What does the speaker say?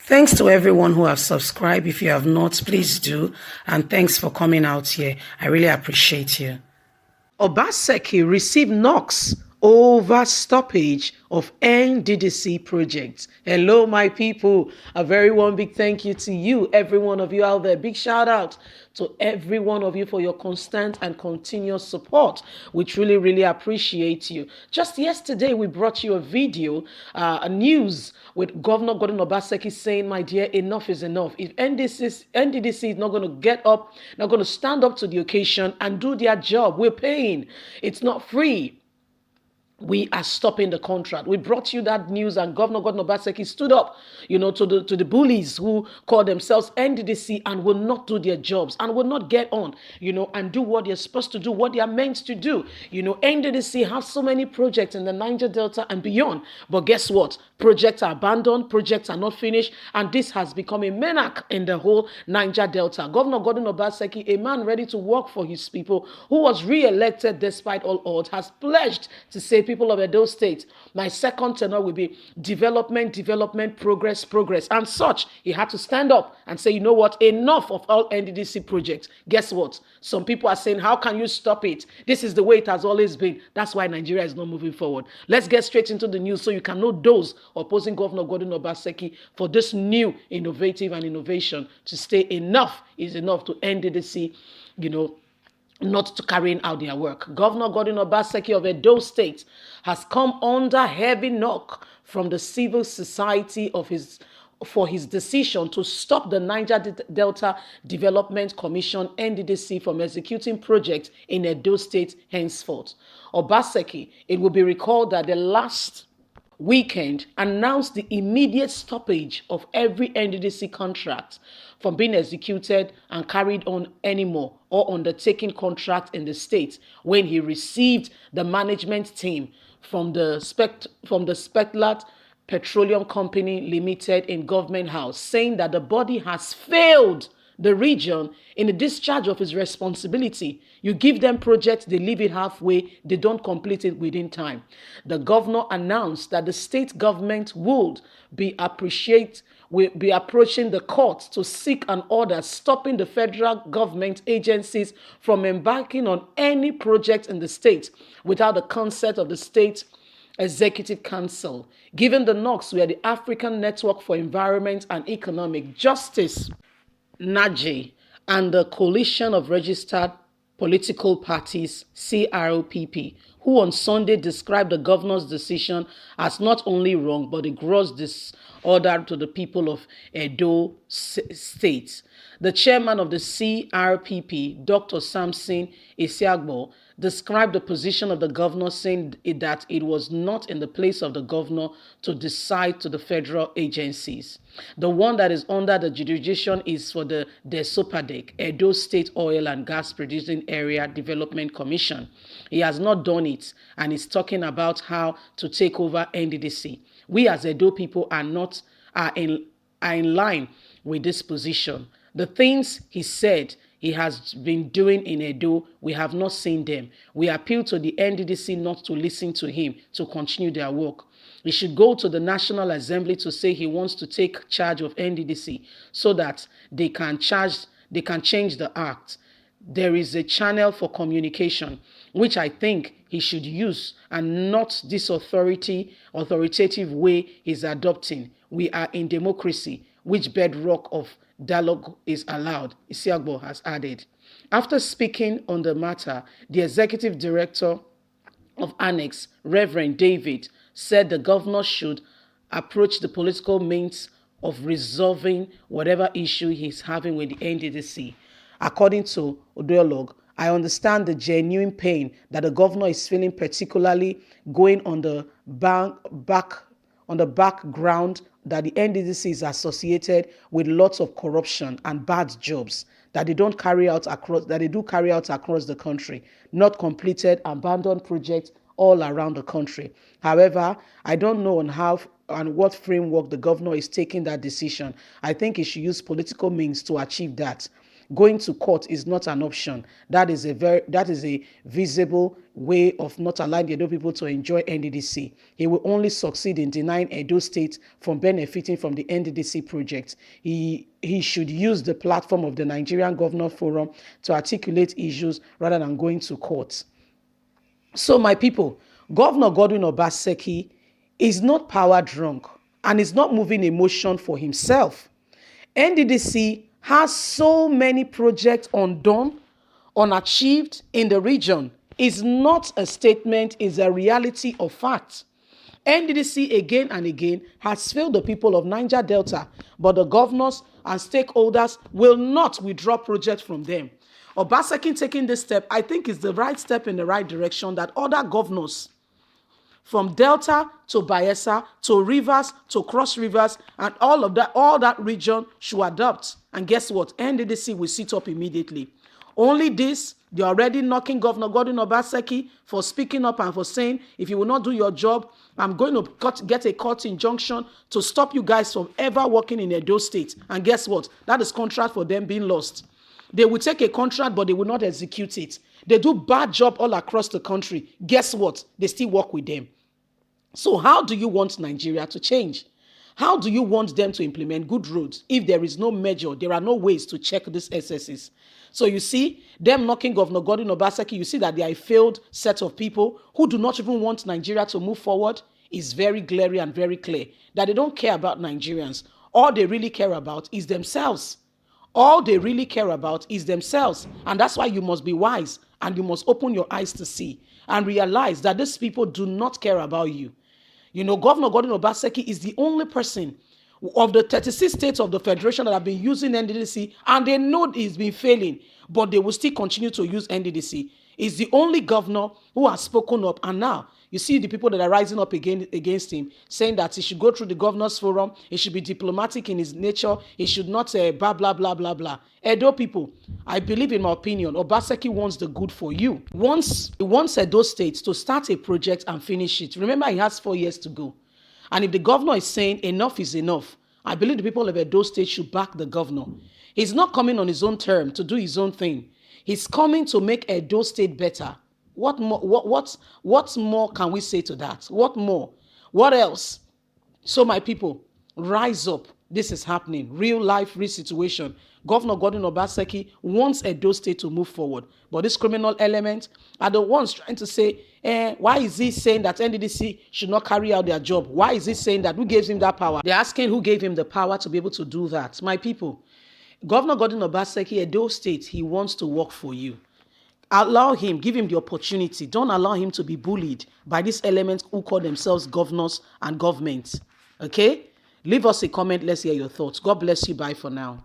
Thanks to everyone who have subscribed. If you have not, please do. And thanks for coming out here. I really appreciate you. Obaseki received knocks over stoppage of Nddc projects. Hello, my people. A very one big thank you to you, every one of you out there. Big shout out to every one of you for your constant and continuous support. We truly, really appreciate you. Just yesterday, we brought you a video, a news with Governor Gordon Obaseki saying, my dear, enough is enough. If NDDC is not going to get up, not going to stand up to the occasion and do their job, we're paying. It's not free. We are stopping the contract. We brought you that news, and Governor Gordon Obaseki stood up, to the bullies who call themselves NDDC and will not do their jobs and will not get on, and do what they're supposed to do, what they are meant to do. NDDC have so many projects in the Niger Delta and beyond, but guess what? Projects are abandoned, projects are not finished, and this has become a menace in the whole Niger Delta. Governor Gordon Obaseki, a man ready to work for his people, who was re-elected despite all odds, has pledged to say, people of Edo State, my second tenure will be development, progress. And such, he had to stand up and say, you know what, enough of all NDDC projects. Guess what? Some people are saying, how can you stop it? This is the way it has always been. That's why Nigeria is not moving forward. Let's get straight into the news so you can know those opposing Governor Gordon Obaseki for this new innovative and innovation to stay enough is enough to NDDC, not to carrying out their work. Governor Gordon Obaseki of Edo State has come under heavy knock from the civil society for his decision to stop the Niger Delta Development Commission (NDDC) from executing projects in Edo State henceforth. Obaseki, it will be recalled that the last weekend announced the immediate stoppage of every NDDC contract from being executed and carried on anymore or undertaking contract in the state when he received the management team from the Spectlat Petroleum Company Limited in Government House, saying that the body has failed the region in the discharge of his responsibility. You give them projects, they leave it halfway, they don't complete it within time. The governor announced that the state government would be approaching the court to seek an order stopping the federal government agencies from embarking on any project in the state without the consent of the state Executive Council. Given the knocks where the African Network for Environment and Economic Justice Nddc and the Coalition of Registered Political Parties, CROPP, who on Sunday described the governor's decision as not only wrong, but a gross disorder to the people of Edo State. The chairman of the CRPP, Dr. Samson Isiagbo, described the position of the governor, saying that it was not in the place of the governor to decide to the federal agencies. The one that is under the jurisdiction is for the DESOPADEC, Edo State Oil and Gas Producing Area Development Commission. He has not done it, and is talking about how to take over NDDC. We as Edo people are in line with this position. The things he said he has been doing in Edo, we have not seen them. We appeal to the NDDC not to listen to him, to continue their work. He should go to the National Assembly to say he wants to take charge of NDDC so that they can change the act. There is a channel for communication, which I think he should use, and not this authoritative way he's adopting. We are in democracy, which bedrock of dialogue is allowed, Isiagbo has added. After speaking on the matter, the executive director of Annex, Reverend David, said the governor should approach the political means of resolving whatever issue he's having with the NDDC. According to Odeolog, I understand the genuine pain that the governor is feeling, particularly going on the background that the NDDC is associated with lots of corruption and bad jobs that they do carry out across the country, not completed, abandoned projects all around the country. However, I don't know on what framework the governor is taking that decision. I think he should use political means to achieve that. Going to court is not an option. That is a visible way of not allowing the Edo people to enjoy Nddc. He will only succeed in denying Edo State from benefiting from the Nddc project. He should use the platform of the Nigerian Governor Forum to articulate issues rather than going to court. So my people, Governor Godwin Obaseki is not power drunk and is not moving emotion for himself. Nddc has so many projects undone, unachieved in the region. It's not a statement, it's a reality of fact. Nddc again and again has failed the people of Niger Delta, but the governors and stakeholders will not withdraw projects from them. Obaseki taking this step, I think, is the right step in the right direction that other governors from Delta to Bayelsa to Rivers to Cross Rivers and all that region should adopt. And guess what? Nddc will sit up immediately. Only this, they're already knocking Governor Godwin Obaseki for speaking up and for saying, if you will not do your job, I'm going to get a court injunction to stop you guys from ever working in Edo State. And guess what? That is contract for them being lost. They will take a contract, but they will not execute it. They do bad job all across the country. Guess what? They still work with them. So how do you want Nigeria to change? How do you want them to implement good roads if there is no measure, there are no ways to check these excesses? So you see, them knocking Governor Godwin Obaseki, you see that they are a failed set of people who do not even want Nigeria to move forward. Is very glaring and very clear that they don't care about Nigerians. All they really care about is themselves. All they really care about is themselves. And that's why you must be wise and you must open your eyes to see and realize that these people do not care about you. You know, Governor Godwin Obaseki is the only person of the 36 states of the Federation that have been using Nddc, and they know it's been failing, but they will still continue to use Nddc. He's the only governor who has spoken up, and now you see the people that are rising up against him, saying that he should go through the Governors Forum, he should be diplomatic in his nature, he should not blah, blah, blah, blah, blah. Edo people, I believe, in my opinion, Obaseki wants the good for you. He wants Edo State to start a project and finish it. Remember, he has 4 years to go. And if the governor is saying enough is enough, I believe the people of Edo State should back the governor. He's not coming on his own term to do his own thing. He's coming to make Edo State better. What more can we say to that? What more? What else? So my people, rise up. This is happening. Real life, real situation. Governor Godwin Obaseki wants Edo State to move forward. But this criminal element are the ones trying to say, why is he saying that Nddc should not carry out their job? Why is he saying that? Who gives him that power? They're asking who gave him the power to be able to do that. My people, Governor Godwin Obaseki, Edo State, he wants to work for you. Allow him, give him the opportunity. Don't allow him to be bullied by these elements who call themselves governors and governments. Okay? Leave us a comment. Let's hear your thoughts. God bless you. Bye for now.